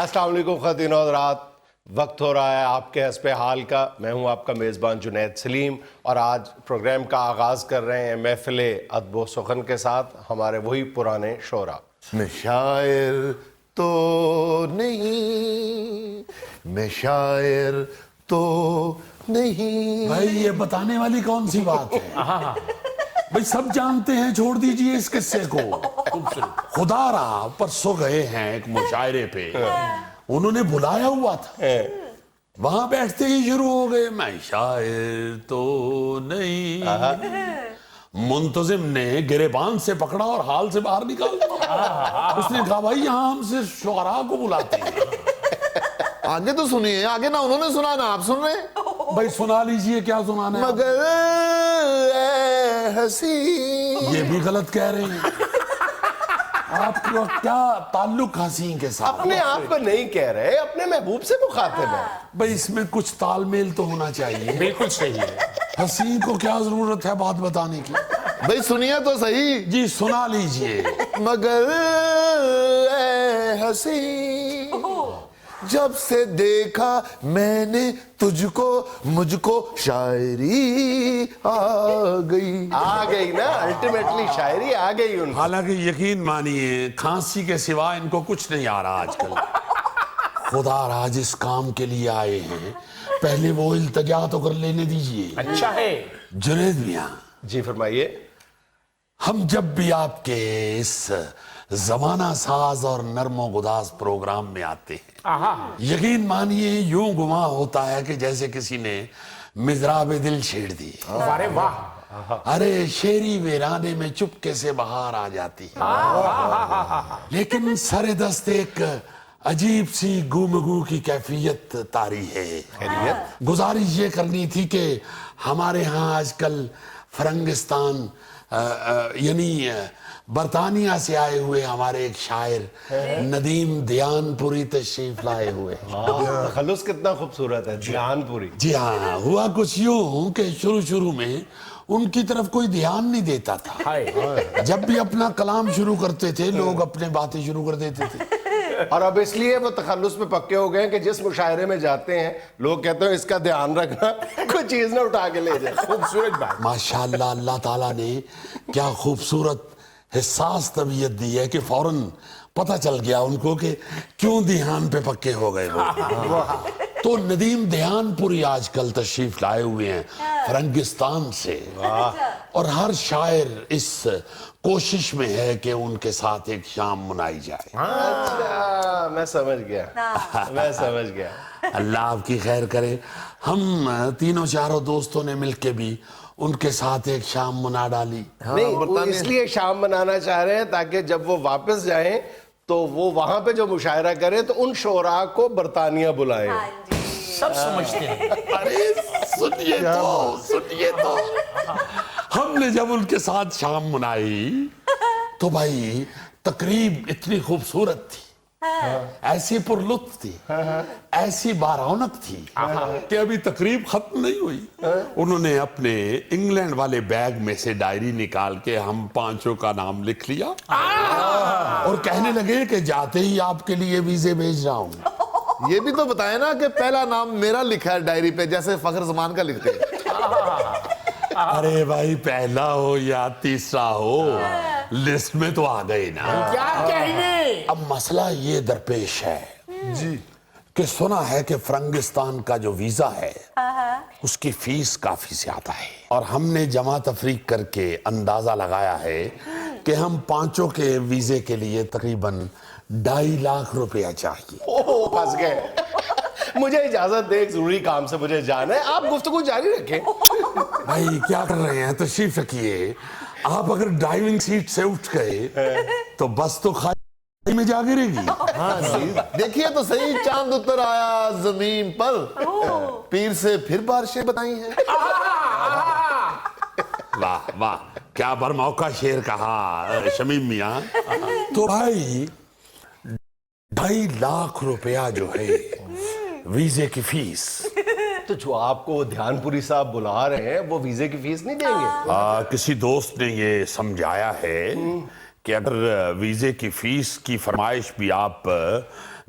السلام علیکم خواتین و حضرات، وقت ہو رہا ہے آپ کے حسب حال کا۔ میں ہوں آپ کا میزبان جنید سلیم، اور آج پروگرام کا آغاز کر رہے ہیں محفل ادب و سخن کے ساتھ، ہمارے وہی پرانے شعراء۔ میں شاعر تو نہیں، میں شاعر تو نہیں۔ بھائی یہ بتانے والی کون سی بات ہے؟ بھائی سب جانتے ہیں، چھوڑ دیجئے اس قصے کو۔ خدا رہا پرسوں گئے ہیں ایک مشاعرے پہ، انہوں نے بلایا ہوا تھا، وہاں بیٹھتے ہی شروع ہو گئے میں شاعر تو نہیں۔ منتظم نے گریبان سے پکڑا اور حال سے باہر نکال دیا۔ اس نے کہا بھائی یہاں ہم سے شعراء کو بلاتے ہیں۔ آگے تو سنیے، آگے نہ انہوں نے سنا نہ آپ سن رہے ہیں۔ بھائی سنا لیجئے، کیا سنانا ہے؟ مگر اے حسین، یہ بھی غلط کہہ رہے ہیں۔ آپ کا کیا تعلق حسین کے ساتھ؟ اپنے آپ کو نہیں کہہ رہے، اپنے محبوب سے مخاطب ہیں۔ بھئی اس میں کچھ تال میل تو ہونا چاہیے۔ بالکل صحیح ہے۔ حسین کو کیا ضرورت ہے بات بتانے کی؟ بھائی سنیے تو صحیح۔ جی سنا لیجئے۔ مگر اے حسین، جب سے دیکھا میں نے تجھ کو، مجھ کو شاعری آ گئی۔ آ گئی نا، الٹیمیٹلی شاعری آ گئی ان کو۔ حالانکہ یقین مانیے کھانسی کے سوا ان کو کچھ نہیں آ رہا آج کل۔ خدا را جس کام کے لیے آئے ہیں پہلے وہ التجا تو کر لینے دیجئے۔ اچھا ہے۔ جنید میاں، جی فرمائیے۔ ہم جب بھی آپ کے اس زمانہ ساز اور نرم و گداز پروگرام میں آتے ہیں، یقین مانیے یوں گمان ہوتا ہے کہ جیسے کسی نے مضراب دل چھیڑ دی۔ ارے واہ، ارے شیری ویرانے میں چپکے سے بہار آ جاتی ہے، لیکن سر دست ایک عجیب سی گو کی کیفیت طاری ہے۔ گزارش یہ کرنی تھی کہ ہمارے ہاں آج کل فرنگستان یعنی برطانیہ سے آئے ہوئے ہمارے ایک شاعر ندیم دیان پوری تشریف لائے ہوئے ہیں۔ تخلص کتنا خوبصورت ہے، دیان پوری۔ جی ہاں، ہوا کچھ یوں کہ شروع میں ان کی طرف کوئی دھیان نہیں دیتا تھا۔ جب بھی اپنا کلام شروع کرتے تھے لوگ اپنے باتیں شروع کر دیتے تھے، اور اب اس لیے وہ تخلص میں پکے ہو گئے ہیں کہ جس مشاعرے میں جاتے ہیں لوگ کہتے ہیں اس کا دھیان رکھنا، کوئی چیز نہ اٹھا کے لے جائے۔ خوبصورت بات۔ ماشاءاللہ اللہ تعالیٰ نے کیا خوبصورت حساس طبیعت دی ہے کہ فوراً پتہ چل گیا ان کو کہ کیوں دھیان پہ پکے ہو گئے وہ۔ تو ندیم دیان پوری آج کل تشریف لائے ہوئے ہیں فرنگستان سے، اور ہر شاعر اس کوشش میں ہے کہ ان کے ساتھ ایک شام منائی جائے۔ اچھا میں سمجھ گیا، میں سمجھ گیا۔ اللہ آپ کی خیر کرے۔ ہم تینوں چاروں دوستوں نے مل کے بھی ان کے ساتھ ایک شام منا ڈالی۔ نہیں، وہ اس لیے شام منانا چاہ رہے ہیں تاکہ جب وہ واپس جائیں تو وہ وہاں پہ جو مشاعرہ کریں تو ان شعراء کو برطانیہ بلائیں۔ سب سمجھتے ہیں۔ ارے سنیے تو ہم نے جب ان کے ساتھ شام منائی تو بھائی تقریب اتنی خوبصورت تھی، ایسی پر لطف تھی، ایسی بارونق تھی کہ ابھی تقریب ختم نہیں ہوئی۔ انہوں نے اپنے انگلینڈ والے بیگ میں سے ڈائری نکال کے ہم پانچوں کا نام لکھ لیا اور کہنے لگے کہ جاتے ہی آپ کے لیے ویزے بھیج رہا ہوں۔ یہ بھی تو بتائیں نا کہ پہلا نام میرا لکھا ہے ڈائری پہ جیسے فخر زمان کا لکھتے ہیں۔ ارے بھائی پہلا ہو یا تیسرا ہو لسٹ میں تو آ گئے نا۔ کیا کہنے؟ اب مسئلہ یہ درپیش ہے جی کہ سنا ہے کہ فرنگستان کا جو ویزا ہے اس کی فیس کافی زیادہ ہے، اور ہم نے جمع تفریق کر کے اندازہ لگایا ہے کہ ہم پانچوں کے ویزے کے لیے تقریباً 2.5 لاکھ روپیہ چاہیے۔ اوہ پھنس گئے۔ مجھے اجازت دے، ایک ضروری کام سے مجھے جانا ہے، آپ گفتگو جاری رکھیں۔ بھائی کیا کر رہے ہیں، تشریف رکھیے۔ آپ اگر ڈرائیونگ سیٹ سے اٹھ گئے تو بس تو خالی میں جا گرے گی۔ دیکھیے تو صحیح، چاند اتر آیا زمین پر، پیر سے پھر بارشیں بتائی ہیں۔ واہ واہ، کیا برموقع شعر کہا شمیم میاں۔ تو بھائی 2.5 لاکھ روپیہ جو ہے ویزے کی فیس، تو جو آپ کو دھیان پوری صاحب بلا رہے ہیں وہ ویزے کی فیس نہیں دیں گے؟ کسی دوست نے یہ سمجھایا ہے کہ اگر ویزے کی فیس کی فرمائش بھی آپ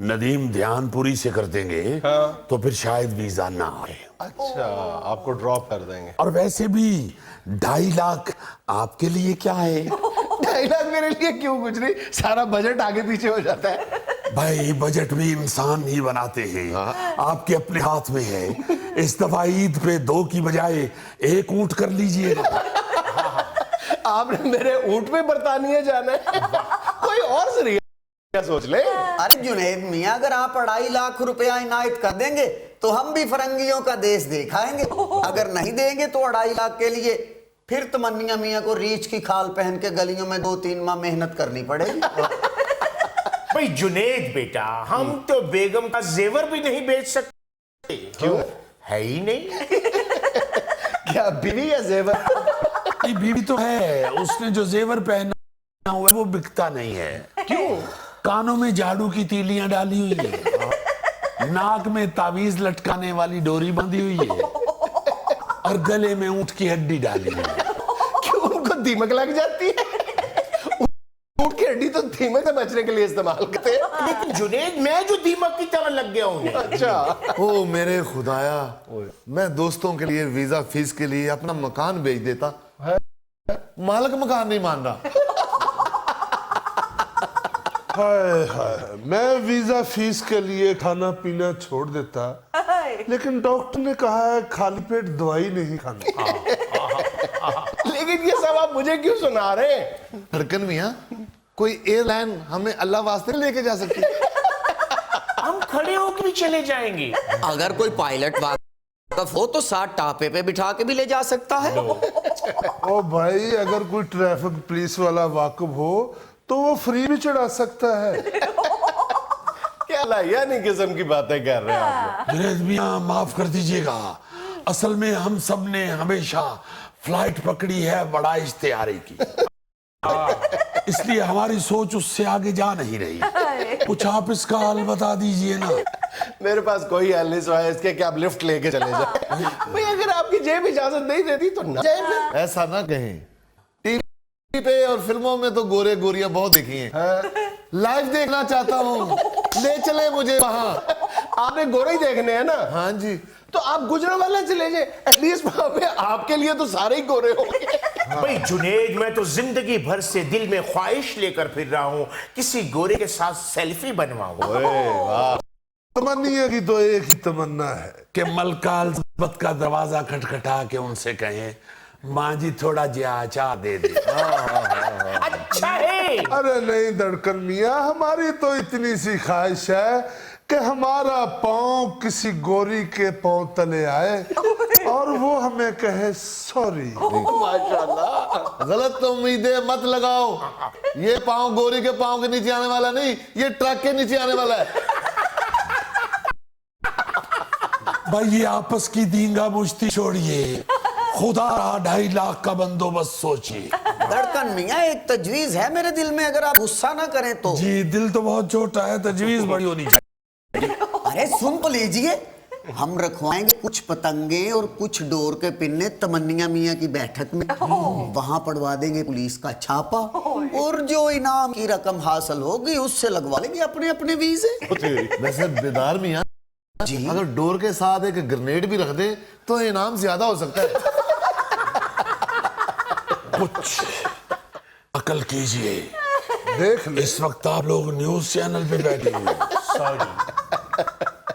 ندیم دھیان پوری سے کر دیں گے تو پھر شاید ویزا نہ آئے. اچھا آپ کو ڈراپ کر دیں گے. اور ویسے بھی 2.5 لاکھ آپ کے لیے کیا ہے؟ 2.5 لاکھ میرے لیے کیوں کچھ نہیں, سارا بجٹ آگے پیچھے ہو جاتا ہے. بھائی بجٹ بھی انسان ہی بناتے ہیں, آپ کے اپنے ہاتھ میں ہے. اس دفعہ عید پہ 2 کی بجائے 1 اونٹ کر لیجئے. آپ نے میرے اونٹ پہ برطانیہ جانا ہے, کوئی اور ذریعہ سوچ لیں. ارے جنید میاں, اگر آپ 2.5 لاکھ روپیہ عنایت کر دیں گے تو ہم بھی فرنگیوں کا دیش دیکھائیں گے. اگر نہیں دیں گے تو 2.5 لاکھ کے لیے پھر تمنیا میاں کو ریچھ کی کھال پہن کے گلیوں میں 2-3 ماہ محنت کرنی پڑے گی. بھئی جنید بیٹا, ہم تو بیگم کا زیور بھی نہیں بیچ سکتے. کیوں؟ ہے ہی نہیں. کیا بیوی یا زیور؟ بیوی تو ہے, اس نے جو زیور پہنا ہوا ہے وہ بکتا نہیں ہے. کیوں؟ کانوں میں جھاڑو کی تیلیاں ڈالی ہوئی ہے, ناک میں تعویذ لٹکانے والی ڈوری بندھی ہوئی ہے, اور گلے میں اونٹ کی ہڈی ڈالی ہوئی ہے. کیوں, ان کو دیمک لگ جاتی ہے؟ اونٹ کی ہڈی تو دیمک سے بچنے کے لیے استعمال کرتے ہیں. لیکن جنید, میں جو دیمک کی طرح لگ گیا ہوں. اچھا او میرے خدایا, میں دوستوں کے لیے ویزا فیس کے لیے اپنا مکان بیچ دیتا, مالک مکان نہیں مان رہا. ہائے ہائے, میں ویزا فیس کے لیے کھانا پینا چھوڑ دیتا, لیکن ڈاکٹر نے کہا ہے خالی پیٹ دوائی نہیں کھانا. لیکن یہ سب آپ مجھے کیوں سنا رہے ہیں؟ دھڑکن میاں, کوئی ایئر لائن ہمیں اللہ واسطے لے کے جا سکتی؟ ہم کھڑے ہو کے بھی چلے جائیں گے. اگر کوئی پائلٹ واقف ہو تو ساتھ ٹاپے پہ بٹھا کے بھی لے جا سکتا ہے. او بھائی, اگر کوئی ٹریفک پولیس والا واقف ہو تو وہ فری بھی چڑھا سکتا ہے. کیا لایانی قسم کی باتیں کر رہے ہیں آپ لوگ. جنید میاں معاف کر دیجئے گا, اصل میں ہم سب نے ہمیشہ فلائٹ پکڑی ہے بڑا اشتہاری کی, اس لیے ہماری سوچ اس سے آگے جا نہیں رہی. کچھ آپ اس کا حل بتا دیجئے نا. میرے پاس کوئی حل نہیں سوائے اس کے کہ آپ لفٹ لے کے چلے جائیں. بھئی اگر آپ کی جیب اجازت نہیں دیتی تو نہ جائیں پھر. ایسا نہ کہیں, ٹی وی پہ اور فلموں میں تو گورے گوریاں بہت دیکھی ہیں, لائیو دیکھنا چاہتا ہوں, لے چلے مجھے وہاں. آپ نے گورے ہی دیکھنے ہیں نا, ہاں جی, تو آپ گجرا والا چلے جائیں, ایٹ لیسٹ وہاں پہ آپ کے لیے تو سارے ہی گورے ہوں گے. بھئی جنید, میں تو زندگی بھر سے دل میں خواہش لے کر پھر رہا ہوں کسی گورے کے ساتھ سیلفی بنواؤں. تمنیہ کی تو ایک ہی تمنا ہے کہ ملکہ الزبتھ کا دروازہ کھٹکھٹا کے ان سے کہیں, ماں جی تھوڑا جیاچا دے دے. اچھا ہے. ارے نہیں دھڑکن میاں, ہماری تو اتنی سی خواہش ہے کہ ہمارا پاؤں کسی گوری کے پاؤں تلے آئے اور وہ ہمیں کہے سوری. غلط امیدیں مت لگاؤ, یہ پاؤں گوری کے پاؤں کے نیچے آنے والا نہیں, یہ ٹرک کے نیچے آنے والا ہے. بھائی یہ آپس کی دینگا مشتی چھوڑیے, خدا رہا 2.5 لاکھ کا بندوبست سوچیے. دھڑکن میاں, ایک تجویز ہے میرے دل میں, اگر آپ غصہ نہ کریں تو. جی دل تو بہت چھوٹا ہے, تجویز بڑی ہونی چاہیے. ارے سن تو لیجئے, ہم رکھوائیں گے کچھ پتنگیں اور کچھ ڈور کے پنے تمنیا میاں کی بیٹھک میں, وہاں پڑوا دیں گے پولیس کا چھاپا, اور جو انعام کی رقم حاصل ہوگی اس سے لگوا لیں گے اپنے اپنے ویزے. ویسے بیدار میاں, اگر ڈور کے ساتھ ایک گرنیڈ بھی رکھ دیں تو انعام زیادہ ہو سکتا ہے. کچھ عقل کیجئے, دیکھ لے. اس وقت آپ لوگ نیوز چینل پہ بیٹھے ہوئے,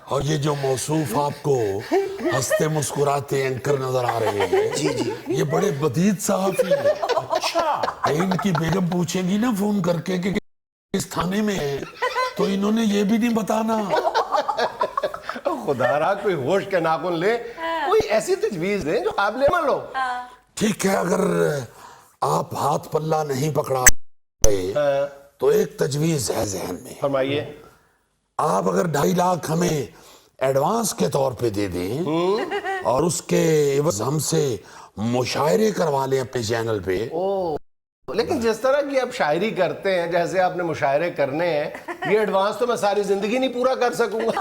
اور یہ جو موصوف آپ کو ہنستے مسکراتے اینکر نظر آ رہے ہیں, یہ بڑے بدید صحافی ہیں. اچھا, ان کی بیگم پوچھیں گی نا فون کر کے کہ اس تھانے میں ہے, تو انہوں نے یہ بھی نہیں بتانا. خدا رہا کوئی ہوش کے ناخن لے, کوئی ایسی تجویز دیں جو قابل عمل ہو. ٹھیک ہے, اگر آپ ہاتھ پلہ نہیں پکڑا رہے تو ایک تجویز ہے ذہن میں. فرمائیے. آپ اگر 2.5 لاکھ ہمیں ایڈوانس کے طور پہ دے دیں اور اس کے عوض ہم سے مشاعرے کروا لیں اپنے چینل پہ, لیکن جس طرح کی آپ شاعری کرتے ہیں, جیسے آپ نے مشاعرے کرنے ہیں, یہ ایڈوانس تو میں ساری زندگی نہیں پورا کر سکوں گا.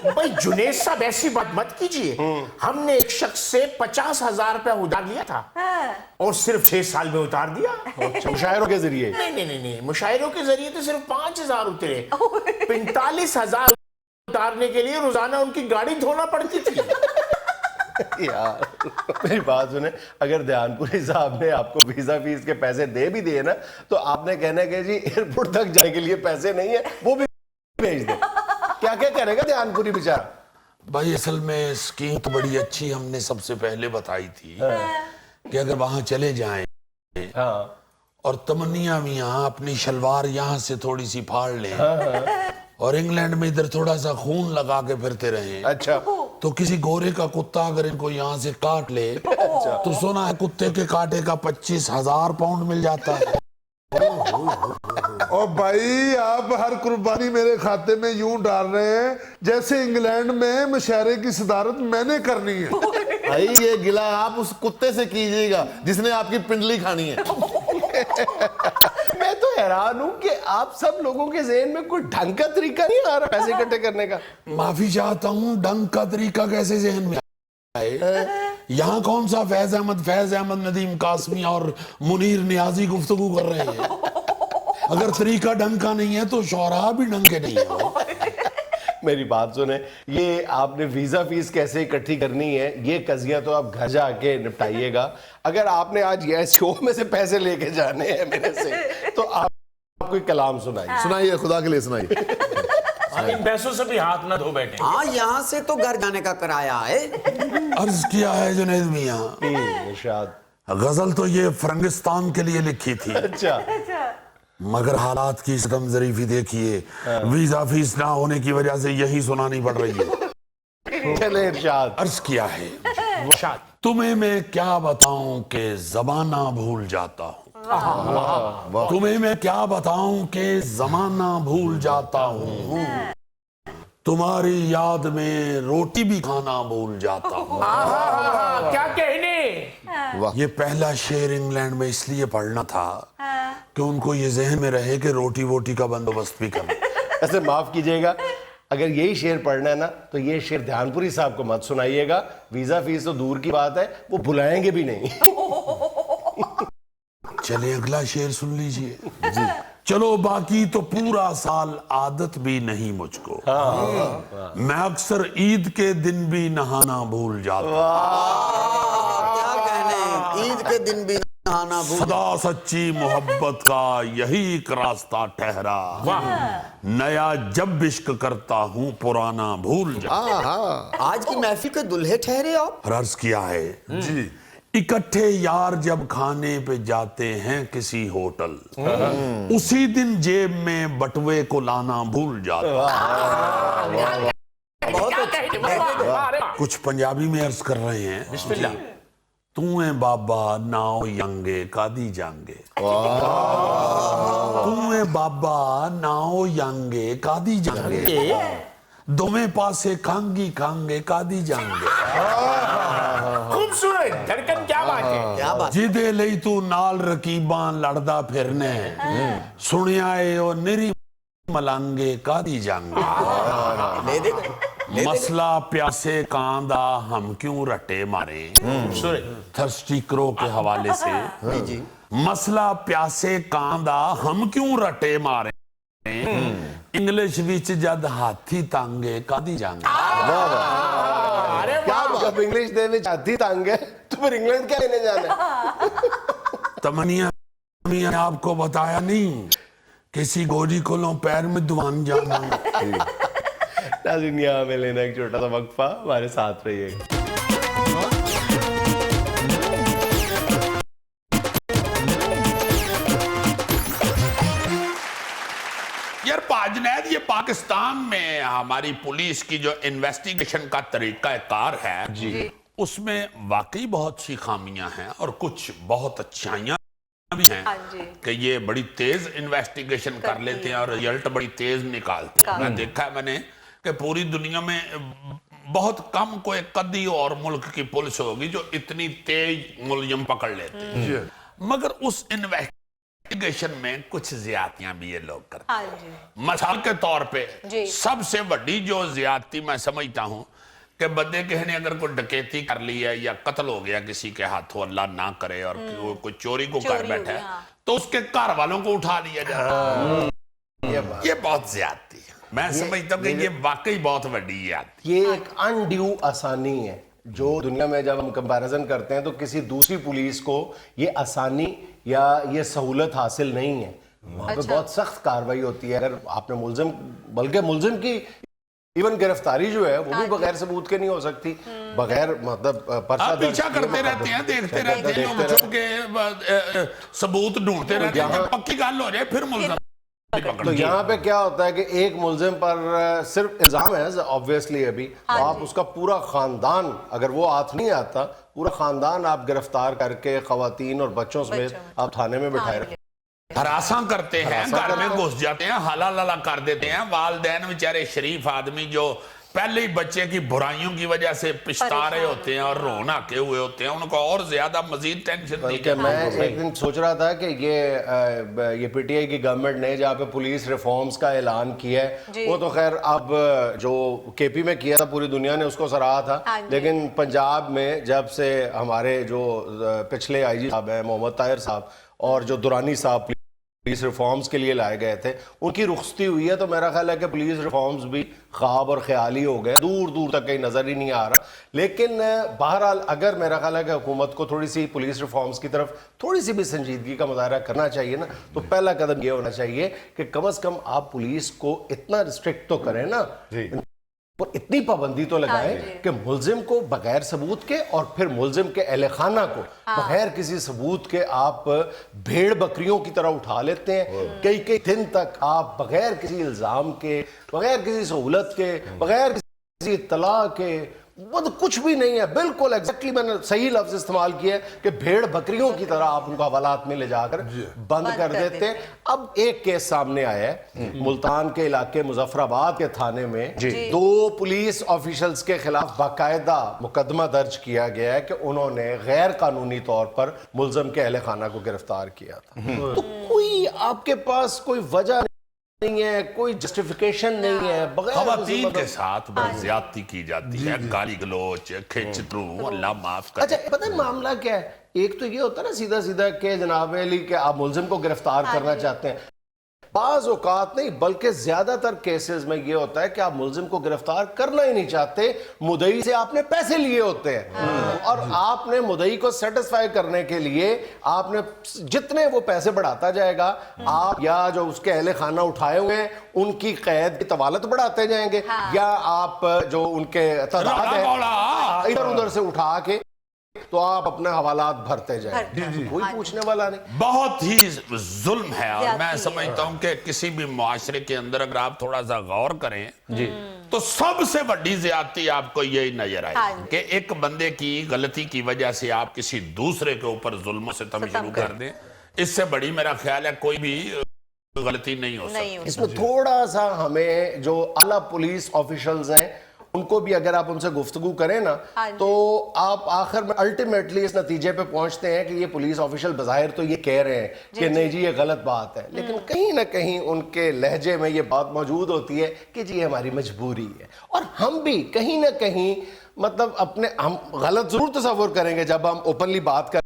بھائی جنید صاحب ایسی بات مت کیجئے. ہم نے ایک شخص سے 50,000 روپے ادھار لیا تھا اور صرف 6 سال میں اتار دیا. مشاعروں کے ذریعے. نہیں, مشاعروں کے ذریعے تو صرف 5,000 اترے. 45,000 اتارنے کے لیے روزانہ ان کی گاڑی دھونا پڑتی تھی. یار میری بات سنیں, اگر دھیان پوری صاحب نے آپ کو ویزا فیس کے پیسے دے بھی دیے نا, تو آپ نے کہنا کہ جی ایئرپورٹ تک جانے کے لیے پیسے نہیں ہیں, وہ بھی بھیج دیں. کیا کرے گا دھیان پوری بیچارہ؟ بھائی اصل میں اسکیم تو بڑی اچھی ہم نے سب سے پہلے بتائی تھی کہ اگر وہاں چلے جائیں اور تمنیا میاں اپنی شلوار یہاں سے تھوڑی سی پھاڑ لیں اور انگلینڈ میں ادھر تھوڑا سا خون لگا کے پھرتے رہیں, اچھا, تو کسی گورے کا کتا اگر ان کو یہاں سے کاٹ لے تو سنا ہے کتے کے کاٹے کا 25,000 پاؤنڈ مل جاتا ہے. اور بھائی آپ ہر قربانی میرے کھاتے میں یوں ڈال رہے ہیں جیسے انگلینڈ میں مشاعرے کی صدارت میں نے کرنی ہے. بھائی یہ گلا آپ اس کتے سے کیجئے گا جس نے آپ کی پنڈلی کھانی ہے. میں تو حیران ہوں کہ آپ سب لوگوں کے ذہن میں کوئی ڈھنگ کا طریقہ نہیں آ رہا پیسے اکٹھے کرنے کا. معافی چاہتا ہوں, ڈنگ کا طریقہ کیسے ذہن میں آئے؟ یہاں کون سا فیض احمد ندیم قاسمی اور منیر نیازی گفتگو کر رہے ہیں. اگر طریقہ ڈنگ کا نہیں ہے تو شعراء بھی ڈنگ کے نہیں ہیں. میری بات سنیں, یہ آپ نے ویزا فیس کیسے اکٹھی کرنی ہے یہ قضیہ تو آپ گھر جا کے نپٹائیے گا. اگر آپ نے آج یہ شو میں سے پیسے لے کے جانے ہیں میرے سے, تو آپ کوئی کلام سنائیے. سنائیے, خدا کے لیے سنائیے. ان پیسوں سے بھی ہاتھ نہ دھو بیٹھے. ہاں یہاں سے تو گھر جانے کا کرایہ ہے. عرض کیا ہے جنید میاں, ارشاد. غزل تو یہ فرنگستان کے لیے لکھی تھی, اچھا, مگر حالات کی ستم ظریفی دیکھیے, ویزا فیس نہ ہونے کی وجہ سے یہی سنانی پڑ رہی ہے. چلے ارشاد. عرض کیا ہے, تمہیں میں کیا بتاؤں کہ زمانہ بھول جاتا ہوں. تمہیں میں کیا بتاؤں کہ زمانہ بھول جاتا ہوں, تمہاری یاد میں روٹی بھی کھانا بھول جاتا ہوں. کیا کہنے. یہ پہلا شعر انگلینڈ میں اس لیے پڑھنا تھا کہ ان کو یہ ذہن میں رہے کہ روٹی ووٹی کا بندوبست بھی کرنا. ایسے معاف کیجئے گا, اگر یہی شعر پڑھنا ہے نا تو یہ شعر دھیان پوری صاحب کو مت سنائیے گا. ویزا فیس تو دور کی بات ہے, وہ بلائیں گے بھی نہیں. چلے اگلا شعر سن لیجئے. جی چلو, باقی تو پورا سال عادت بھی نہیں مجھ کو, میں اکثر عید کے دن بھی نہانا بھول جاتا. کیا کہنے, عید کے دن بھی نہانا بھول. خدا سچی محبت کا یہی ایک راستہ ٹھہرا, نیا جب عشق کرتا ہوں پرانا بھول جاتا. آج کی محفل کے دلہے ٹھہرے آپ. عرض کیا ہے جی, اکٹھے یار جب کھانے پہ جاتے ہیں کسی ہوٹل, اسی دن جیب میں بٹوے کو لانا بھول جاتا. کچھ پنجابی میں عرض کر رہے ہیں. بسم اللہ. تُویں بابا ناؤ ینگے کادی جانگے, تُویں بابا ناؤ ینگے کادی جانگے, دومیں پاسے کھانگی کھانگے کادی جانگے. خوبصورت دھڑکن, کیا بات ہے. کیا بات. جدے لئی تو نال رکیباں لڑدا پھرنے, سنیا اے او نری ملانگے کادی جانگے. لے دے مسئلہ پیاسے کاندہ ہم کیوں رٹے مارے. تھرسٹی کرو کے حوالے سے, مسئلہ پیاسے کاندہ ہم کیوں رٹے مارے, انگلش وچ جد ہاتھی تانگے کادی جانگے. کیا جب انگلش دینے چاہتی تانگ ہے تو پھر انگلینڈ کیا لینے جانا ہے. تمنیا میاں نے آپ کو بتایا نہیں کسی گوری کو لوں پیر میں دوان جانا. ناظرین یہاں میں لینا ایک چھوٹا سا وقفہ, ہمارے ساتھ رہیے. یار جنید, یہ پاکستان میں ہماری پولیس کی جو انویسٹیگیشن کا طریقہ کار ہے جی, اس میں واقعی بہت سی خامیاں ہیں اور کچھ بہت اچھائیاں بھی ہیں کہ یہ بڑی تیز انویسٹیگیشن کر لیتے ہیں اور رزلٹ بڑی تیز نکالتے ہیں. میں دیکھا ہے میں نے کہ پوری دنیا میں بہت کم کوئی قدی اور ملک کی پولیس ہوگی جو اتنی تیز ملزم پکڑ لیتے ہیں, مگر اس इन्वेस्टिगेशन में कुछ ज्यादतियां भी ये लोग करते हाँ हैं। जी मिसाल के तौर पे जी। सबसे बड़ी जो ज्यादती मैं समझता हूं कि बंदे किसी ने अगर कोई डकैती कर ली है या कत्ल हो गया किसी के हाथों, अल्लाह ना करे, और कोई चोरी को कर चोरी हो बैठा गई, है, हाँ। तो उसके घर वालों को उठा लिया जाता है। ये बहुत ज्यादती है। मैं समझता हूँ कि ये वाकई बहुत बड़ी ज्यादती ये एक अनड्यू आसानी है जो दुनिया में जब हम कंपैरिजन करते हैं तो किसी दूसरी पुलिस को ये आसानी या ये सहूलत हासिल नहीं है। वहाँ पे बहुत सख्त कार्रवाई होती है। अगर आपने मुल्जिम, बल्कि मुल्जिम की इवन गिरफ्तारी जो है वो भी बगैर सबूत के नहीं हो सकती, बगैर मतलब पर्चा आप दर्ज पीछा किए, करते रहते हैं, देखते रहते हैं, लोग छुप के सबूत ढूंढते रहते हैं, पक्की गल हो जाए फिर मुल्जिम तो यहाँ पे क्या होता है कि एक मुल्जिम पर सिर्फ इल्जाम है ऑब्वियसली अभी, तो आप उसका पूरा खानदान, अगर वो हाथ नहीं आता, पूरा खानदान आप गिरफ्तार करके खवातीन और बच्चों समेत आप थाने में बिठाए रखें। हरासा करते हैं, हरासा घर में करते घुस जाते हैं, हाला लाला कर देते हैं। वालिदैन बेचारे शरीफ आदमी जो पहले ही बच्चे की बुराइयों की वजह से पछता रहे होते हैं और रोना के हुए होते हैं, उनको और ज्यादा मजीद टेंशन दी बल्कि मैं एक दिन सोच रहा था कि ये पीटीआई की गवर्नमेंट ने जहाँ पे पुलिस रिफॉर्म्स का ऐलान किया है, वो तो खैर अब जो केपी में किया था पूरी दुनिया ने उसको सराहा था, लेकिन पंजाब में जब से हमारे जो पिछले आईजी साहब हैं मोहम्मद ताहिर साहब और जो दुरानी साहब पुलिस रिफॉर्म्स के लिए लाए गए थे, उनकी रुखसती हुई है, तो मेरा ख्याल है कि पुलिस रिफॉर्म्स भी ख्वाब और ख्याल ही हो गए, दूर दूर तक कहीं नजर ही नहीं आ रहा। लेकिन बहरहाल अगर मेरा ख्याल है कि हुकूमत को थोड़ी सी पुलिस रिफॉर्म्स की तरफ थोड़ी सी भी संजीदगी का मुजाहरा करना चाहिए ना, तो पहला कदम ये होना चाहिए कि कम से कम आप पुलिस को इतना रिस्ट्रिक्ट तो करें ना, और इतनी पाबंदी तो लगाएं कि मुल्जिम को बगैर सबूत के और फिर मुल्जिम के अहले खाना को बगैर किसी सबूत के आप भेड़ बकरियों की तरह उठा लेते हैं। कई कई दिन तक आप बगैर किसी इल्जाम के, बगैर किसी सहूलत के, बगैर किसी इत्तला के, वो तो कुछ भी नहीं है, बिल्कुल एग्जैक्टली मैंने सही लफ्ज इस्तेमाल किया कि भेड़ बकरियों की तरह आप उनको हवालात में ले जाकर बंद कर देते हैं। अब एक केस सामने आया है मुल्तान के इलाके मुजफ्फराबाद के थाने में, दो पुलिस ऑफिशियल्स के खिलाफ बाकायदा मुकदमा दर्ज किया गया है कि उन्होंने गैर कानूनी तौर पर मुल्जिम के अहले खाना को गिरफ्तार किया था। तो कोई आपके पास कोई वजह नहीं है, कोई जस्टिफिकेशन नहीं है, बगैर खवातीन के साथ बहुत ज्यादती की जाती है, गाली गलोच, खिंचतरू, अल्लाह माफ करे। अच्छा पता है मामला क्या है? एक तो ये होता है ना सीधा सीधा कि जनाब अली के आप मुल्जिम को गिरफ्तार करना चाहते हैं, बाज औकात नहीं बल्कि ज्यादातर केसेस में ये होता है कि आप मुल्जिम को गिरफ्तार करना ही नहीं चाहते, मुदई से आपने पैसे लिए होते हैं और आपने मुदई को सेटिस्फाई करने के लिए आपने जितने वो पैसे बढ़ाता जाएगा, आप या जो उसके अहले खाना उठाए हुए हैं उनकी कैद की तवालत बढ़ाते जाएंगे, या आप जो उनके तादाद है इधर उधर से उठा के तो आप अपने हवालात भरते जाएंगे, कोई पूछने वाला नहीं। बहुत ही जुल्म है और मैं समझता हूं कि किसी भी मुआशरे के अंदर अगर आप थोड़ा सा गौर करें तो सबसे बड़ी ज्यादती आपको यही नजर आए कि एक बंदे की गलती की वजह से आप किसी दूसरे के ऊपर जुल्म से तम शुरू कर दें। इससे बड़ी मेरा ख्याल है कोई भी गलती नहीं हो सकती। इसमें थोड़ा सा हमें जो आला पुलिस ऑफिशियल्स हैं उनको भी अगर आप उनसे गुफ्तगू करें ना, तो आप आखिर में अल्टीमेटली इस नतीजे पे पहुंचते हैं कि ये पुलिस ऑफिशियल बज़ाहिर तो ये कह रहे हैं कि नहीं जी ये गलत बात है, लेकिन कहीं ना कहीं उनके लहजे में ये बात मौजूद होती है कि जी हमारी मजबूरी है। और हम भी कहीं ना कहीं मतलब अपने हम गलत जरूर तस्वुर करेंगे जब हम ओपनली बात करते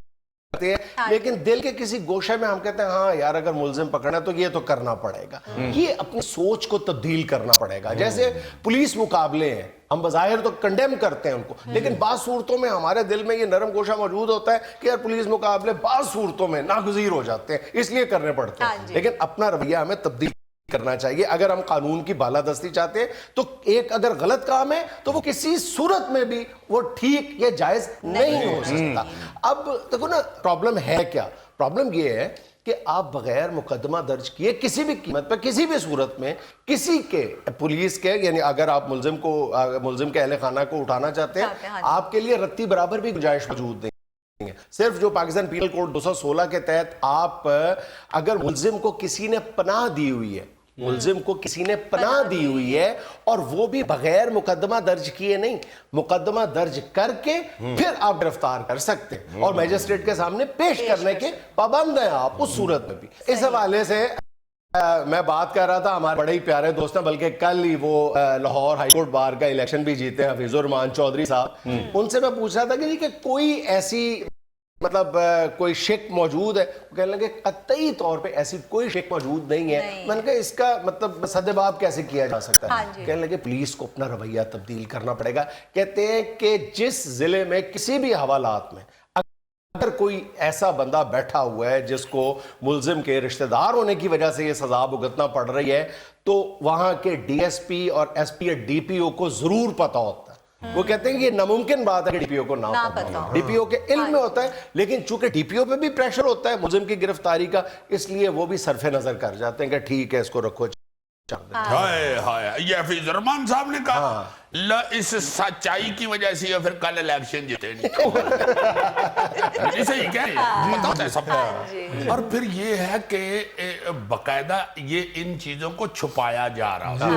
हैं, लेकिन दिल के किसी गोशे में हम कहते हैं हाँ यार अगर मुल्जिम पकड़ना तो ये तो करना पड़ेगा, ये अपनी सोच को तब्दील करना पड़ेगा। जैसे पुलिस मुकाबले हैं, हम बज़ाहिर तो कंडेम करते हैं उनको, लेकिन बाज़ सूरतों में हमारे दिल में ये नरम गोशा मौजूद होता है कि यार पुलिस मुकाबले बाज़ सूरतों में नागुज़ीर हो जाते हैं, इसलिए करने पड़ते हैं। लेकिन अपना रवैया हमें तब्दील करना चाहिए अगर हम कानून की बालादस्ती चाहते हैं। तो एक अगर गलत काम है तो वो किसी सूरत में भी वो ठीक या जायज नहीं हो सकता। अब देखो ना प्रॉब्लम है क्या, प्रॉब्लम ये है कि आप बगैर मुकदमा दर्ज किए किसी भी कीमत पर किसी भी सूरत में किसी के पुलिस के, यानी अगर आप मुल्जिम के अहले खाना को उठाना चाहते हैं, आपके लिए रत्ती बराबर भी गुंजाइश मौजूद नहीं। सिर्फ जो पाकिस्तान पीनल कोड 216 के तहत आप अगर मुल्जिम को किसी ने पनाह दी हुई है मुल्जिम को किसी ने पनाह दी हुई है और वो भी बगैर मुकदमा दर्ज किए नहीं, मुकदमा दर्ज करके फिर आप गिरफ्तार कर सकते हैं और मैजिस्ट्रेट के सामने पेश करने के पाबंद हैं आप उस सूरत में भी। इस हवाले से मैं बात कर रहा था, हमारे बड़े ही प्यारे दोस्त हैं, बल्कि कल ही वो लाहौर हाई कोर्ट बार का इलेक्शन भी जीते हैं, हफीजुर रहमान चौधरी साहब। उनसे मैं पूछ रहा था कि कोई ऐसी मतलब कोई शेक मौजूद है? कहने लगे कतई तौर पे ऐसी कोई शेक मौजूद नहीं है। मैंने कहा इसका मतलब सद्देबाब कैसे किया जा सकता है? कहने लगे पुलिस को अपना रवैया तब्दील करना पड़ेगा। कहते हैं कि जिस जिले में किसी भी हवालात में अगर कोई ऐसा बंदा बैठा हुआ है जिसको मुल्जिम के रिश्तेदार होने की वजह से ये सजा भुगतना पड़ रही है, तो वहां के डीएसपी और एसपी या डीपीओ को जरूर पता होता है। वो कहते हैं कि ये नामुमकिन बात है कि डीपीओ को ना पता हो। डीपीओ के इल्म में होता है, लेकिन चूंकि डीपीओ पे भी प्रेशर होता है मुल्जिम की गिरफ्तारी का, इसलिए वो भी सरफे नजर कर जाते हैं कि ठीक है इसको रखो। हाय हाय, ये हफीज रहमान साहब ने कहा इस सच्चाई की वजह से ये फिर कल इलेक्शन जीते नहीं। सही कह रहे हैं, पता होता है सबको। और फिर ये है कि बकायदा ये इन चीजों को छुपाया जा रहा है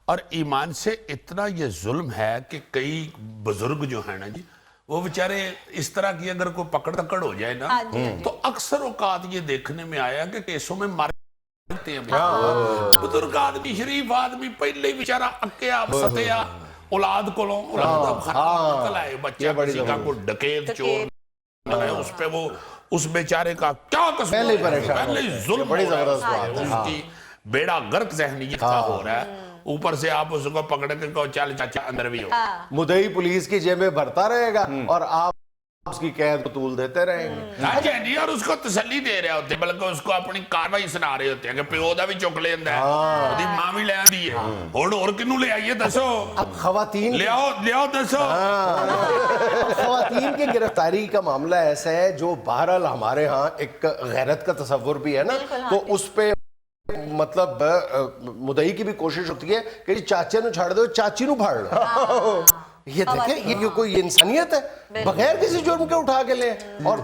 और ईमान से इतना ये जुल्म है कि कई बुजुर्ग जो है ना जी, वो बेचारे इस तरह की अगर कोई पकड़ तकड़ हो जाए ना, तो अक्सर औकात ये देखने में आया कि केसों में मार बुजुर्ग आदमी, शरीफ आदमी पहले ही बेचारा अक्या सत्या औलाद को बच्चा किसी का कोई डकैत चोर है, उस पे वो उस बेचारे का क्या कसूर, पहले ही जुल्म बड़ी जबरदस्त बात है, उसकी बेड़ा गर्क ज़हनियत का हो रहा है, ऊपर से आप उसको पकड़ के कहो चल चाचा अंदर भी हो। मुदई पुलिस की जेब में भरता रहेगा और आप उसकी कैद को तूल देते रहेंगे। नहीं, और उसको तसल्ली दे रहे होते, बल्कि उसको अपनी कार्रवाई सुना रहे होते हैं कि प्यो दा भी चुक लेंदा है, ओदी मां भी ले आंदी है, हुण और किन्नू ले आइए दसो? अब खवातीन ले आओ दसो। खवातीन की गिरफ्तारी का मामला ऐसा है जो बहरहाल हमारे यहाँ एक गैरत का तस्वुर भी है ना, तो उस पे मतलब मुदई की भी कोशिश होती है कि चाचे नु छाड़ दो, चाची नु फाड़ लो। ये देखें, ये कोई इंसानियत है? बगैर किसी जुर्म के उठा के ले, और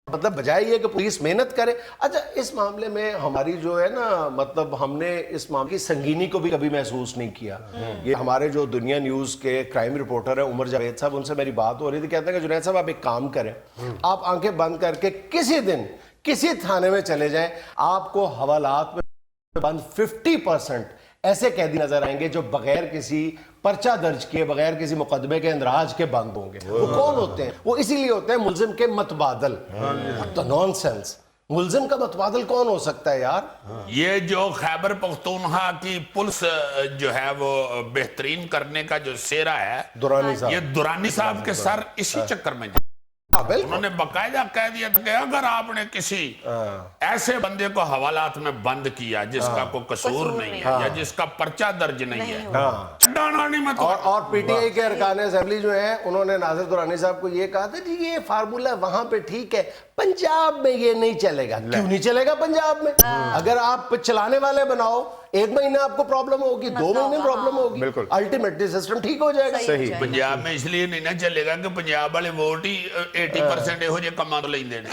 मतलब बजाय ये कि पुलिस मेहनत करे। अच्छा, इस मामले में हमारी जो है ना, मतलब हमने इस मामले की संगीनी को भी कभी महसूस नहीं किया। ये हमारे जो दुनिया न्यूज़ के क्राइम रिपोर्टर है उमर जावेद साहब, उनसे मेरी बात हो रही थी, कहते हैं कि जुनैद साहब आप एक काम करें, आप आंखें बंद करके किसी दिन किसी थाने में चले जाएं, आपको हवालात में बंद 50% ऐसे कैदी नजर आएंगे जो बगैर किसी पर्चा दर्ज किए, बगैर किसी मुकदमे के इंदराज के बंद होंगे। वो कौन होते हैं? वो इसीलिए होते हैं मुल्जिम के मतबादल। तो नॉनसेंस, मुल्जिम का मतबादल कौन हो सकता है यार? ये जो खैबर पख्तूनख्वा की पुलिस जो है वो बेहतरीन करने का जो सेरा है, दुरानी साहब, ये दुरानी साहब के सर इसी चक्कर में उन्होंने बकायदा कह दिया था कि अगर आपने किसी ऐसे बंदे को हवालात में बंद किया जिसका कोई कसूर नहीं है या जिसका पर्चा दर्ज नहीं है, डाना नहीं मत। और पीटीआई के अरकान असेंबली जो है, उन्होंने नासिर दुरानी साहब को ये कहा था कि ये फार्मूला वहां पे ठीक है, पंजाब में ये नहीं चलेगा। क्यों नहीं चलेगा पंजाब में? अगर आप चलाने वाले बनाओ, एक महीने आपको प्रॉब्लम होगी, 2 महीने प्रॉब्लम होगी, बिल्कुल अल्टीमेटली सिस्टम ठीक हो जाएगा। सही पंजाब में इसलिए नहीं ना चलेगा कि पंजाब वाले वोट ही 80% ਇਹੋ ਜਿਹੇ ਕੰਮਾਂ ਤੋਂ ਲੈਂਦੇ ਨੇ।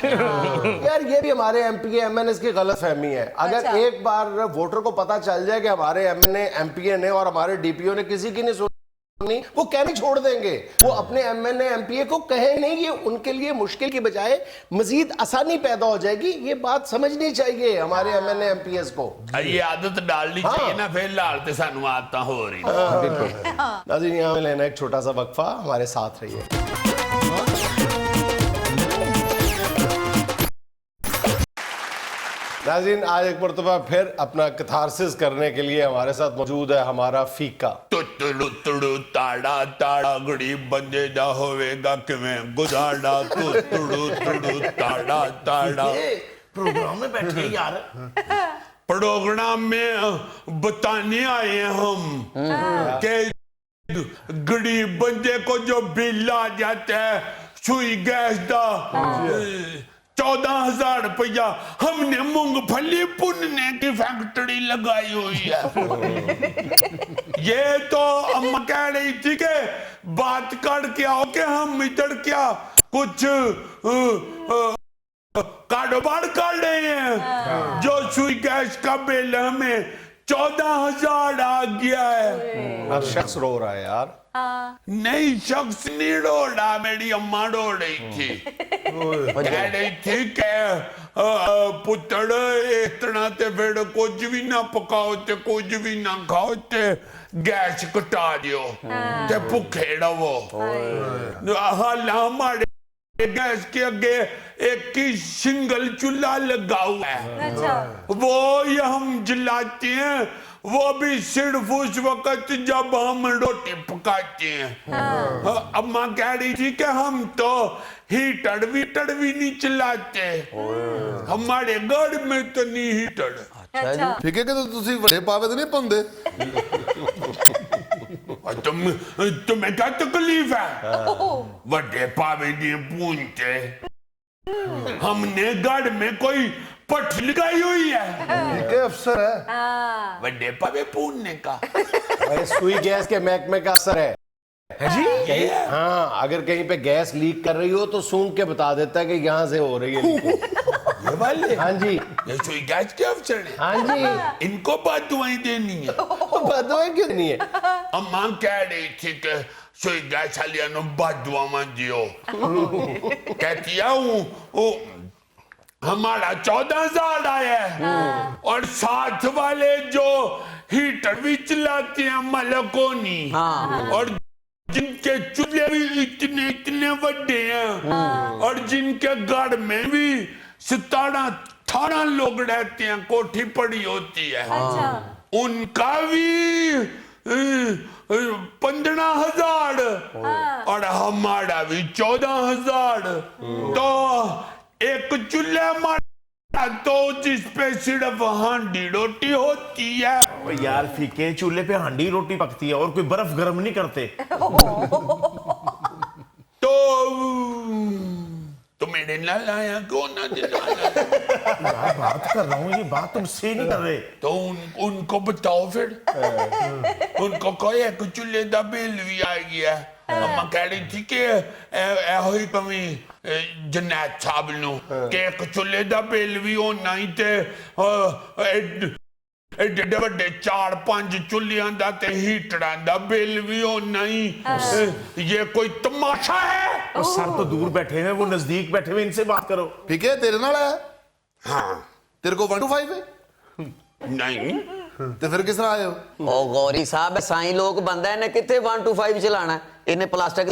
यार ये भी हमारे एमपीए एमएनएस की गलत फहमी है। अगर एक बार वोटर को पता चल जाए कि हमारे एमएनए एमपीए ने और हमारे डीपीओ ने किसी की नहीं सुनी, वो कहने छोड़ देंगे, वो अपने एमएनए एमपीए को कहे नहीं, ये उनके लिए मुश्किल की बजाय मजीद आसानी पैदा हो जाएगी। ये बात समझनी चाहिए हमारे एमएनए एमपीएस को। ये आदत डालनी चाहिए ना, फिलहाल तो सानू आदत हो रही। बिल्कुल। नाज़रीन, यहाँ में लेना एक छोटा सा वक्फा, हमारे साथ रहिए। नाज़रीन, आज एक मरतबा फिर अपना कैथारसिस करने के लिए हमारे साथ मौजूद है हमारा फीका। तुड़ू तुड़ू ताड़ा ताड़ा गरीब बंदे दा होवेगा किवें गुजारा, तुड़ू तुड़ू ताड़ा ताड़ा। प्रोग्राम में बैठे यार, प्रोग्राम में बताने आए हम कि गरीब बंदे को जो बिल आ जाता है सुई गैस दा 14,000 रुपया, हमने मूंगफली भुनने की फैक्ट्री लगाई हुई है। ये तो अम्मा कह रही थी कि बात कर के आओ कि हम इधर क्या कुछ कारोबार कर रहे हैं, जो सुई गैस का बिल हमें 14,000 आ गया है। हर शख्स रो रहा है यार। नहीं, शख्स नहीं रो रहा, मेरी अम्मा रो रही थी। कह रही थी कि पुत्र इतना ते फिर कुछ भी ना पकाओ ते कुछ भी ना खाओ ते गैस कटा दियो ते भुखे रहो। हाल हमारे गैस के आगे एक ही सिंगल चूल्हा लगा हुआ है, वो ही हम जलाते हैं, वो भी सिर्फ उस वक्त जब हम रोटी पकाते हैं। अम्मा कह रही थी कि हम तो हीटर वीटर भी नहीं चलाते, हमारे घर में तो नहीं हीटर। ਠੀਕ ਹੈ ਕਿ ਤੁਸੀਂ ਵੱਡੇ ਪਾਵੇ ਤੇ ਨਹੀਂ ਪਾਉਂਦੇ? तुम्हें क्या तकलीफ है? बड़े पावे दिए पूंछते, हमने घर में कोई पट लगाई हुई है। ਠੀਕ ਹੈ ਅਫਸਰ ਹੈ। बड़े पावे पूछने का अरे सुई गैस के महकमे का असर है जी। हाँ, अगर कहीं पे गैस लीक कर रही हो तो सूंघ के बता देता है कि यहाँ से हो रही है लीक। ये वाले हाँ जी, ये सुई गैस के अफसर है, हाँ जी। इनको बात दुआएं देनी है। बदवाएं क्यों नहीं है? अम्मा कह रही थी कि सुई गैस वालिया नो बात दुआवां दियो। कहती है हमारा 14,000 आया है और साथ वाले जो हीटर भी चलाते हैं मलकोनी, और जिनके चूल्हे भी इतने इतने बड़े हैं, और जिनके घर में भी 17-18 लोग रहते हैं, कोठी पड़ी होती है, उनका भी 15,000 और हमारा भी 14,000। तो एक चूल्हे मारा तो जिस पे सिर्फ हांडी रोटी होती है। ओ यार फीके चूल्हे पे हांडी रोटी पकती है और कोई बर्फ गर्म नहीं करते। तो मेरे नाल आया क्यों ना दिलाया? मैं बात कर रहा हूँ, ये बात तुमसे नहीं कर रहे। तो उनको बताओ फिर। उनको कहो एक चूल्हे का बिल भी आ गया। अम्मा कह रही थी कि ऐ कमी जनैद साहब नू कि एक चूल्हे का बिल भी होना ही ते एडे वड्डे 4-5 चूल्हियां दा ते हीटरां दा बिल भी होना ही। ये कोई तमाशा है? वो सर तो दूर बैठे हैं, वो नजदीक बैठे हुए, इनसे बात करो। ਠੀਕ ਹੈ ਤੇਰੇ ਨਾਲ ਹੈ? हाँ ਤੇਰੇ ਕੋਲ 1 to 5 ਹੈ? नहीं ਤੇ ਫਿਰ ਕਿਸ ਤਰ੍ਹਾਂ ਆਏ ਹੋ? ਉਹ ਗੌਰੀ ਸਾਹਿਬ ਸਾਈਂ ਲੋਕ ਬੰਦਾ ਇਹਨੇ ਕਿੱਥੇ 1 to 5 ਚਲਾਣਾ, ਇਹਨੇ ਪਲਾਸਟਿਕ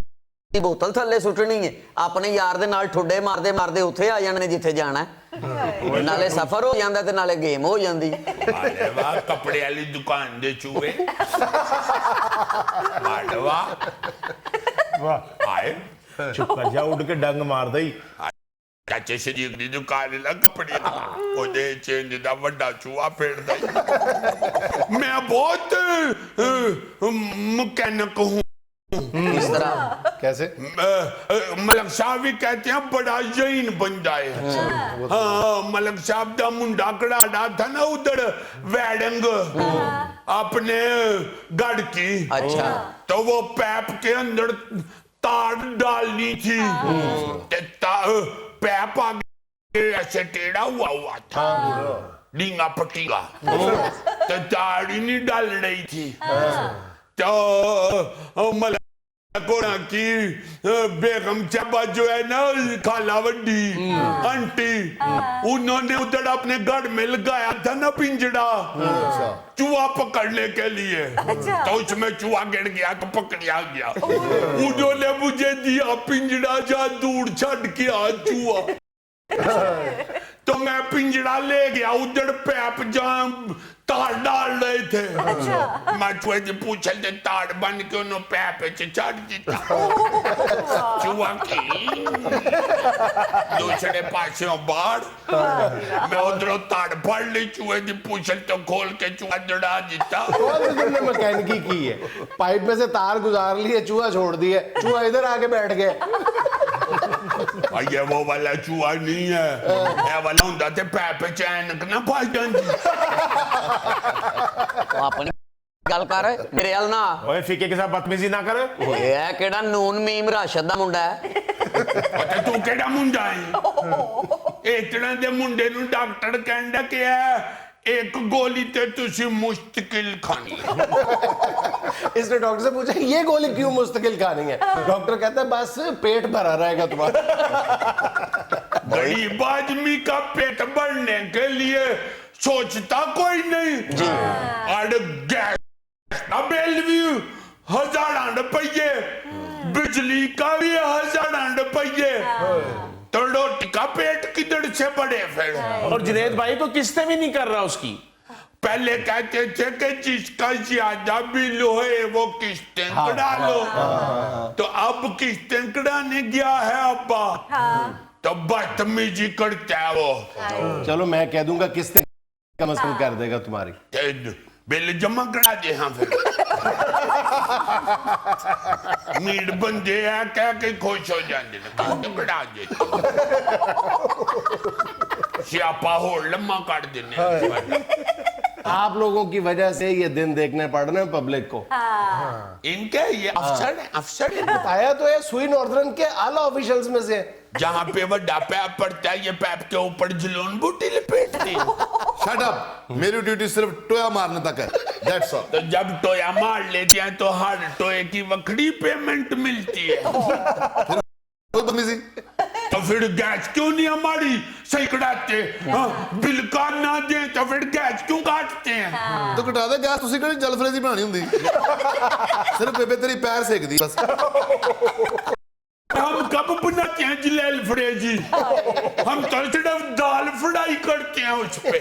ਦੀ ਬੋਤਲ ਥੱਲੇ ਸੁੱਟਣੀ ਹੈ, ਆਪਣੇ ਯਾਰ ਦੇ ਨਾਲ ਠੁੱਡੇ ਮਾਰਦੇ ਮਾਰਦੇ ਉੱਥੇ ਆ ਜਾਣੇ ਜਿੱਥੇ ਜਾਣਾ, ਨਾਲੇ ਸਫ਼ਰ ਹੋ ਜਾਂਦਾ ਤੇ ਨਾਲੇ ਗੇਮ ਹੋ ਜਾਂਦੀ। अरे वाह, कपड़े वाली दुकान दे चूहे। वाह आए चुप कर जा, उड़ के डंग मार दई। चाचे शरीक दी दुकान ला कपड़े ओदे चेंज दा वड्डा चूहा फेरदा। मैं बहुत मैकेनिक हूँ। किस तरह? कैसे? मलक साहब भी कहते हैं बड़ा जहीन बंदा है। हाँ, मलक साहब दा मुंडा कड़ाड़ा था ना उधर वैडंग अपने गढ़ की। अच्छा। तो वो पैप के अंदर तार डालनी थी, पैप आगे ऐसे टेढ़ा हुआ था, डींगा पटीगा, तो तार ही नहीं डाल रही थी। तो मलक की बेगम चाबा जो है ना, खाला वड्डी आंटी, उन्होंने उधर अपने घर में लगाया था ना पिंजड़ा चूहा पकड़ने के लिए। तो उसमें चूहा गिर गया तो पकड़ा गया। उन्होंने मुझे दिया पिंजड़ा, जा दूर छड़ के आ चूहा। तो मैं पिंजड़ा ले गया उधर, पैप जहाँ तार डाल रहे थे, मैं चूहे की पूछल से तार बन के उन्होंने पैप से चढ़ दिया। चूहा की दूसरे पासे बाहर, मैं उधरों तार फड़ ली, चूहे की पूछल तो खोल के चूहा जड़ा दिता। तुमने मैकेनिकी की है, पाइप में से तार गुजार ली है, चूहा छोड़ दिया, चूहा इधर आके बैठ गया। ये वो वाला चूहा नहीं है, ये वाला हुंदा ते पैप च ऐनक ना फस जांदी। ਆਪਣੀ ਗੱਲ ਕਰ ਮੇਰੇ ਨਾਲ ਨਾ। ओए फीके के साथ बदतमीजी ना कर। ਇਹ ਕਿਹੜਾ ਨੂਨ ਮੀਮ ਰਾਸ਼ਦ ਦਾ ਮੁੰਡਾ ਹੈ? ਤੇ ਤੂੰ ਕਿਹੜਾ ਮੁੰਡਾ ਹੈ? ਇਤਨਾ ਦੇ ਮੁੰਡੇ ਨੂੰ ਡਾਕਟਰ ਕਹਿੰਦਾ ਕਿ एक गोली ते तुसी मुश्किल खानी है। इसने डॉक्टर से पूछा ये गोली क्यों मुस्तकिल खानी है? डॉक्टर कहता है बस पेट भरा रहेगा तुम्हारा। गरीब आदमी का पेट भरने के लिए सोचता कोई नहीं जी। और गैस का बिल भी 1000 रुपये, बिजली का भी 1000 रुपये, तो रोटी का पेट किधर से बढ़े फिर? और जुनैद भाई तो किस्तें भी नहीं कर रहा उसकी। पहले कहते थे कि जिसका ज्यादा बिल होए वो किस्तें कटा लो, तो अब किस्तें कटाने गया है अब्बा तो बदतमीजी करता है वो। चलो मैं कह दूंगा किस्तें कम से कम कर देगा तुम्हारी। बिल जमा करा दे। हाँ फिर मीड बंदे हैं कह के खुश हो जाते कटा दे, सियापा हो लम्मा काट देने। आप लोगों की वजह से ये दिन देखने पड़ रहे हैं पब्लिक को। इनके ये अफसर है, अफसर है। बताया तो है सुई नॉर्दर्न के आला ऑफिशियल्स में से। जहाँ पे बड़ा पैप पड़ता है ये पैप के ऊपर जलोन बूटी लपेटती है। शट अप, मेरी ड्यूटी सिर्फ टोया मारने तक है, दैट्स ऑल। तो जब टोया मार लेते हैं तो हर टोए की वक्री पेमेंट मिलती है। कोई बदतमीजी। तो फिर गैस क्यों नहीं हमारी सही कटाते? बिल का ना दे तो फिर गैस क्यों काटते हैं? तो कटा दे गैस, ਤੁਸੀਂ ਕਿਹੜੀ ਜਲਫਰੇਜ਼ੀ ਬਣਾਣੀ ਹੁੰਦੀ? सिर्फ बेबे तेरी पैर सेकदी बस। हम कब बनाते हैं जलेल फ्रेजी? हम तो सिर्फ दाल फ्राई करते हैं उस पे।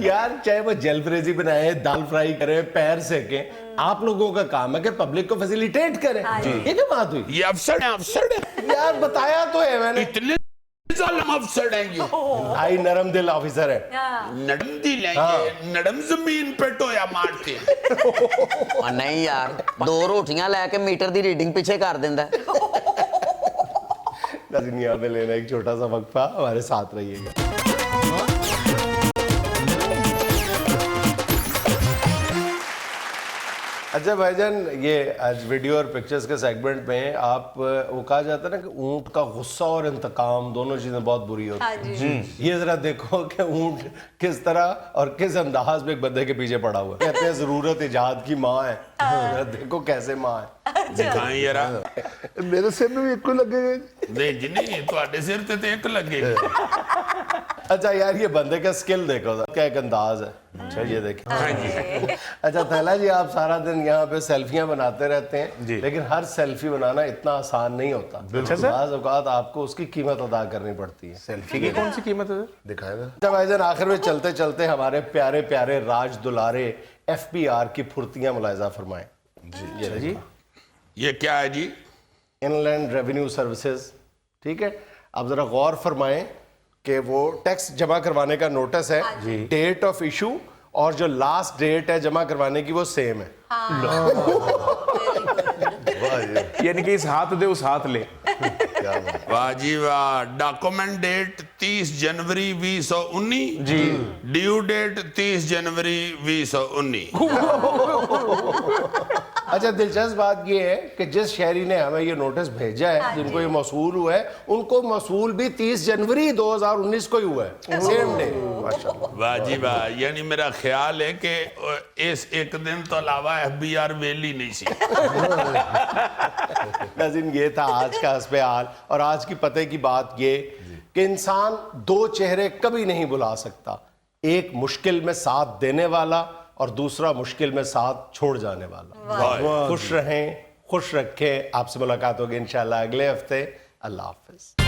यार चाहे वो जलफ्रेजी बनाए, दाल फ्राई करे, पैर सेके, आप लोगों का काम है कि पब्लिक को फैसिलिटेट करें। ये क्या बात हुई? ये अफसर है, अफसर है। यार बताया तो है मैंने। इतने जालिम अफसर हैं ये। भाई नरम दिल ऑफिसर है। नरम दिल है ये, नरम जमीन पे टोया मारते हैं। और नहीं यार, 2 रोटियां लेके मीटर दी रीडिंग पीछे कर देंदा है। नाज़रीन यहाँ पे लेना एक छोटा सा वक्फा, हमारे साथ रहिएगा। अच्छा भाईजान, ये आज वीडियो और पिक्चर्स के सेगमेंट में आप वो कहा जाता है ना कि ऊंट का गुस्सा और इंतकाम दोनों चीजें बहुत बुरी होती हैं। ये जरा देखो कि ऊंट किस तरह और किस अंदाज में एक बंदे के पीछे पड़ा हुआ है। कहते हैं जरूरत इजाद की माँ है, जरा देखो कैसे माँ है। दिखाएं जरा। मेरे सिर में भी एक को लगेगा। नहीं जी नहीं, तुम्हारे सिर पे तो एक लगेगा। अच्छा यार ये बंदे का स्किल देखो, क्या एक अंदाज है। अच्छा ये देखिए। हाँ जी। अच्छा थैला जी, आप सारा दिन यहाँ पे सेल्फियां बनाते रहते हैं, लेकिन हर सेल्फी बनाना इतना आसान नहीं होता। बाज़ औक़ात आपको उसकी कीमत अदा करनी पड़ती है। सेल्फी की कौन सी कीमत है? दिखाएगा। अच्छा भाईजान, आखिर में चलते चलते हमारे प्यारे प्यारे राज दुलारे FBR की फुर्तियां मुलाहिजा फरमाएं। जी ये क्या है जी? Inland revenue services. ठीक है, आप जरा गौर फरमाएं कि वो टैक्स जमा करवाने का नोटिस है, डेट ऑफ इशू और जो लास्ट डेट है जमा करवाने की वो सेम है। यानी कि इस हाथ दे उस हाथ ले। वाह जी वाह। डॉक्यूमेंट डेट 30 जनवरी 2019 जी, ड्यू डेट 30 जनवरी 2019। अच्छा दिलचस्प बात ये है कि जिस शहरी ने हमें ये नोटिस भेजा है, जिनको ये मौसूल हुआ है, उनको मौसूल भी 30 जनवरी 2019 को ही हुआ है, सेम डे। माशाल्लाह। वाह जी वाह। यानी मेरा ख्याल है कि इस एक दिन तो अलावा FBR वेली नहीं सी। नाज़रीन ये था आज का हस्बे हाल, और आज की पते की बात ये कि इंसान 2 चेहरे कभी नहीं बुला सकता, एक मुश्किल में साथ देने वाला और दूसरा मुश्किल में साथ छोड़ जाने वाला। खुश रहें, खुश रखें। आपसे मुलाकात होगी इंशाल्लाह अगले हफ्ते। अल्लाह हाफिज।